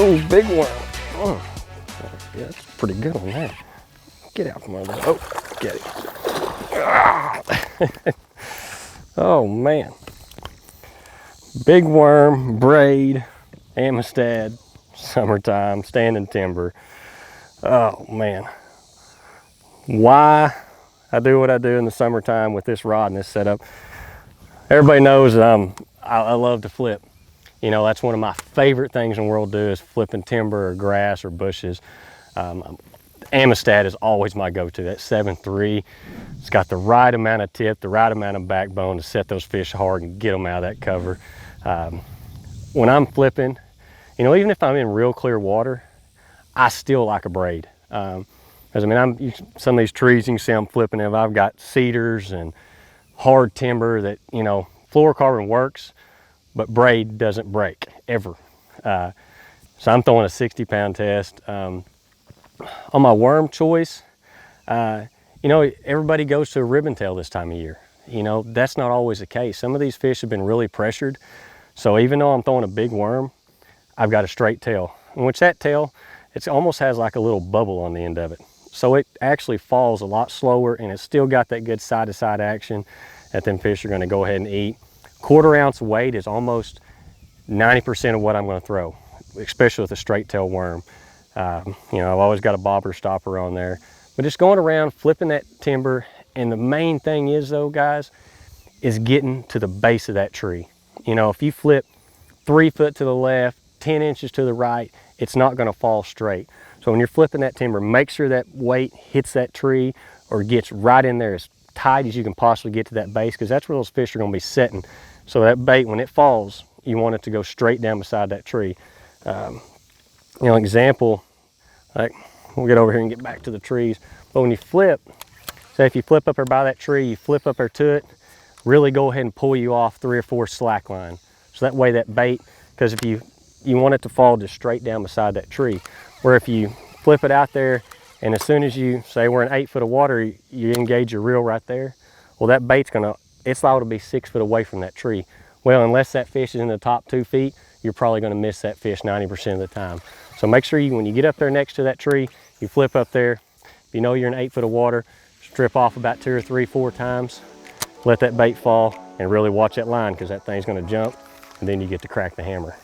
Oh, big worm. Oh, yeah, that's a pretty good one there. Get out from under there. Oh, get it. Ah. Oh, man. Big worm, braid, Amistad, summertime, standing timber. Oh, man. Why I do what I do in the summertime with this rod and this setup. Everybody knows that I love to flip. You know, that's one of my favorite things in the world to do is flipping timber or grass or bushes. Amistad is always my go-to. That 7.3, it's got the right amount of tip, the right amount of backbone to set those fish hard and get them out of that cover. When I'm flipping, you know, even if I'm in real clear water, I still like a braid. Because I mean, some of these trees, you can see I'm flipping them. I've got cedars and hard timber that, you know, fluorocarbon works, but braid doesn't break, ever. So I'm throwing a 60-pound test. On my worm choice, you know, everybody goes to a ribbon tail this time of year. You know, that's not always the case. Some of these fish have been really pressured. So even though I'm throwing a big worm, I've got a straight tail. And which that tail, it almost has like a little bubble on the end of it. So it actually falls a lot slower and it's still got that good side-to-side action that them fish are gonna go ahead and eat. 1/4 ounce weight is almost 90% of what I'm gonna throw, especially with a straight tail worm. You know, I've always got a bobber stopper on there. But just going around, flipping that timber, and the main thing is though, guys, is getting to the base of that tree. You know, if you flip 3 foot to the left, 10 inches to the right, it's not gonna fall straight. So when you're flipping that timber, make sure that weight hits that tree or gets right in there as tight as you can possibly get to that base, because that's where those fish are gonna be setting. So that bait, when it falls, you want it to go straight down beside that tree. You know, example, like, we'll get over here and get back to the trees. But when you flip, say if you flip up there by that tree, you flip up there to it, really go ahead and pull you off 3 or 4 slack line. So that way that bait, because if you want it to fall just straight down beside that tree. Where if you flip it out there, and as soon as you, say we're in 8 foot of water, you engage your reel right there, well that bait's it's liable to be 6 foot away from that tree. Well, unless that fish is in the top 2 feet, you're probably gonna miss that fish 90% of the time. So make sure when you get up there next to that tree, you flip up there. If you know you're in 8 foot of water, strip off about 2 or 3, 4 times, let that bait fall, and really watch that line, because that thing's gonna jump, and then you get to crack the hammer.